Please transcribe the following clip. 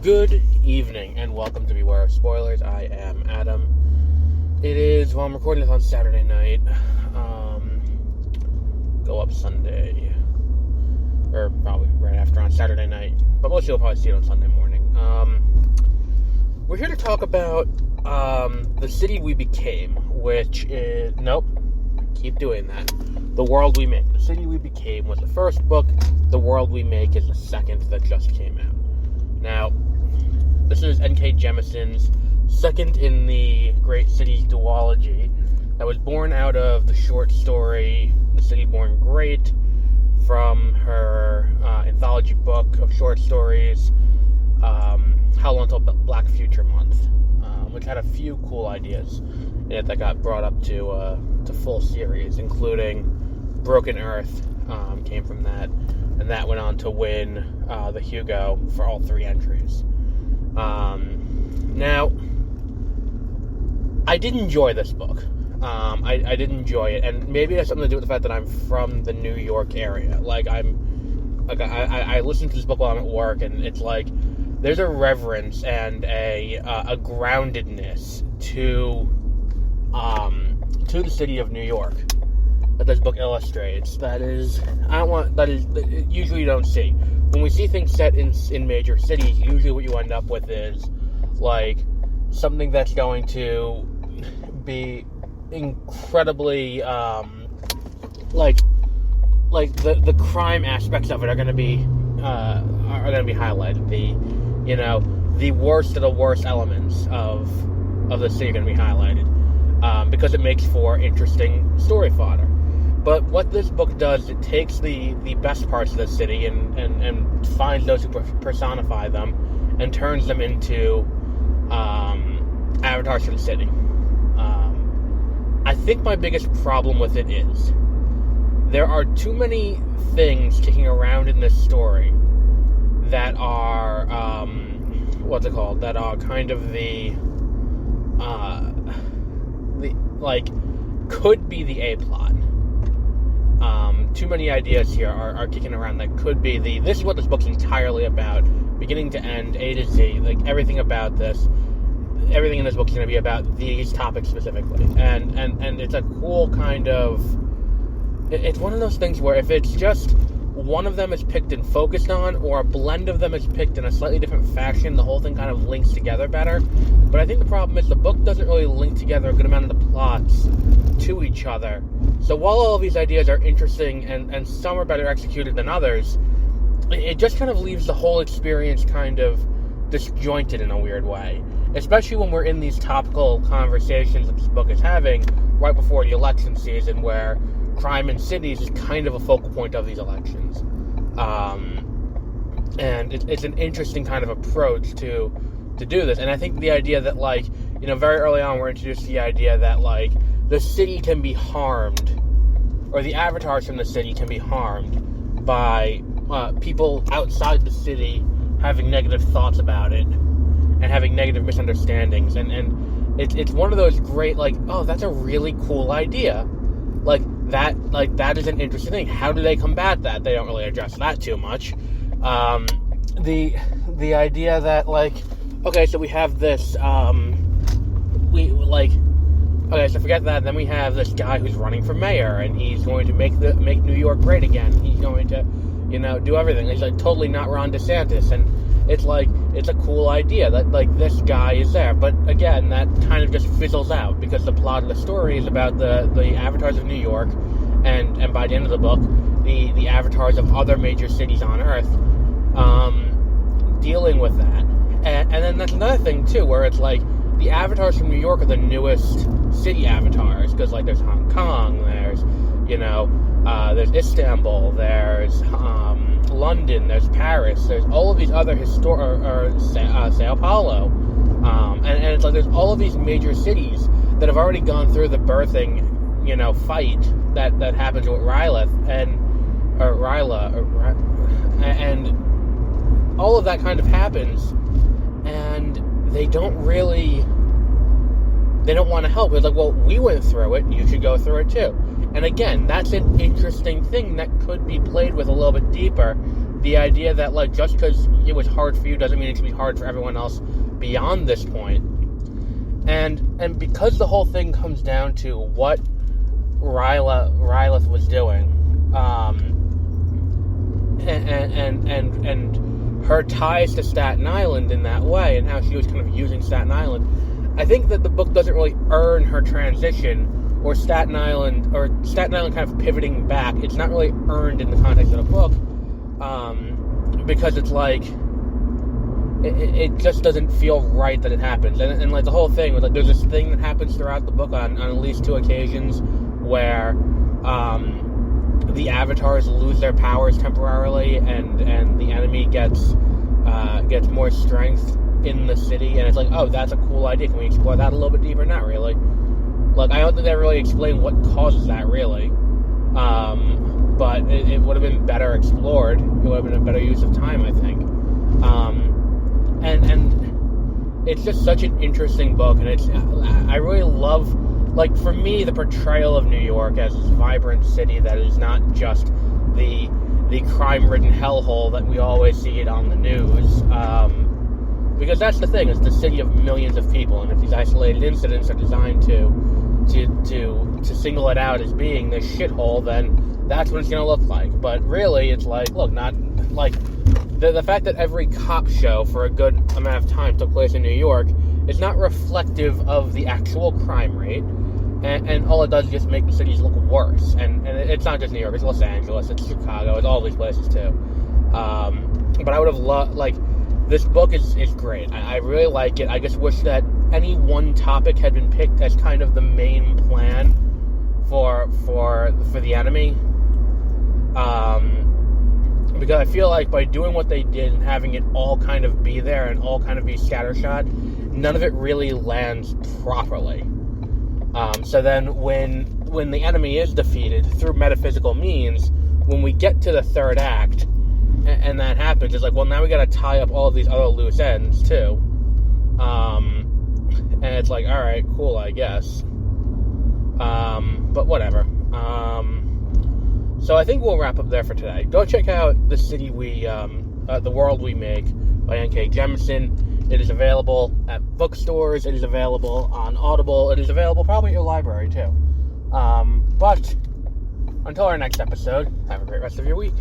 Good evening, and welcome to Beware of Spoilers. I am Adam. I'm recording this on Saturday night. Go up Sunday. Or probably right after on Saturday night. But most people will probably see it on Sunday morning. We're here to talk about The City We Became, which is... Nope. Keep doing that. The World We Make. The City We Became was the first book. The World We Make is the second that just came out. Now, this is N.K. Jemisin's second in the Great Cities duology that was born out of the short story The City Born Great from her anthology book of short stories, How Long Till Black Future Month, which had a few cool ideas in it that got brought up to full series, including Broken Earth came from that, and that went on to win the Hugo for all three entries. Now, I did enjoy this book. I did enjoy it, and maybe it has something to do with the fact that I'm from the New York area. I listen to this book while I'm at work, and it's like there's a reverence and a groundedness to the city of New York that this book illustrates. That usually you don't see. When we see things set in major cities, usually what you end up with is like something that's going to be incredibly the crime aspects of it are going to be highlighted. The worst of the worst elements of the city are going to be highlighted because it makes for interesting story fodder. But what this book does, it takes the best parts of the city and finds those who personify them and turns them into avatars for the city. I think my biggest problem with it is there are too many things kicking around in this story that are that are kind of could be the A plot. Too many ideas here are kicking around that could be this is what this book's entirely about, beginning to end, A to Z, everything about this. Everything in this book is going to be about these topics specifically, and it's a cool kind of... It's one of those things where if it's just one of them is picked and focused on, or a blend of them is picked in a slightly different fashion, the whole thing kind of links together better. But I think the problem is the book doesn't really link together a good amount of the plots to each other. So while all of these ideas are interesting and some are better executed than others, it just kind of leaves the whole experience kind of disjointed in a weird way. Especially when we're in these topical conversations that this book is having right before the election season, where crime in cities is kind of a focal point of these elections. And it's an interesting kind of approach to do this. And I think the idea that, very early on we're introduced to the idea that, the city can be harmed, or the avatars from the city can be harmed by people outside the city having negative thoughts about it and having negative misunderstandings. And it's one of those great, that's a really cool idea. That is an interesting thing. How do they combat that? They don't really address that too much. The idea that, so we have this, so forget that. Then we have this guy who's running for mayor, and he's going to make New York great again. He's going to, do everything. He's totally not Ron DeSantis, and it's a cool idea that this guy is there. But again, that kind of just fizzles out because the plot of the story is about the avatars of New York, and by the end of the book, the avatars of other major cities on Earth, dealing with that. And then that's another thing too, where it's the avatars from New York are the newest city avatars, because there's Hong Kong, there's there's Istanbul, there's London, there's Paris, there's all of these other Sao Paulo, and it's there's all of these major cities that have already gone through the birthing, fight that happens with Ryla, and all of that kind of happens, and they don't want to help. It's we went through it, you should go through it too. And again, that's an interesting thing that could be played with a little bit deeper. the idea that, like, just because it was hard for you doesn't mean it can be hard for everyone else beyond this point. And because the whole thing comes down to what Rylith was doing, and her ties to Staten Island in that way, and how she was kind of using Staten Island, I think that the book doesn't really earn her transition, or Staten Island kind of pivoting back. It's not really earned in the context of the book, because it's like it just doesn't feel right that it happens. And like the whole thing was like, there's this thing that happens throughout the book on at least 2 occasions where the avatars lose their powers temporarily, and the enemy gets more strength in the city, and it's like, oh, that's a cool idea. Can we explore that a little bit deeper? Not really. Like, I don't think they really explain what causes that, really. But it would have been better explored. It would have been a better use of time, I think. And it's just such an interesting book, and I really love, like, for me, the portrayal of New York as this vibrant city that is not just the crime-ridden hellhole that we always see it on the news. Because that's the thing, it's the city of millions of people, and if these isolated incidents are designed to single it out as being this shithole, then that's what it's going to look like. But really, it's like, look, not like the fact that every cop show for a good amount of time took place in New York is not reflective of the actual crime rate, and all it does is just make the cities look worse. And it's not just New York, it's Los Angeles, it's Chicago, it's all these places too. But I would have loved, like, this book is great. I really like it. I just wish that any one topic had been picked as kind of the main plan for the enemy. Because I feel like by doing what they did and having it all kind of be there and all kind of be scattershot, none of it really lands properly. So then when the enemy is defeated through metaphysical means, when we get to the third act, and that happens, it's like, well, now we gotta tie up all of these other loose ends, too. And it's like, alright, cool, I guess. But whatever. So I think we'll wrap up there for today. Go check out The City The World We Make by N.K. Jemisin. It is available at bookstores. It is available on Audible. It is available probably at your library, too. But until our next episode, have a great rest of your week.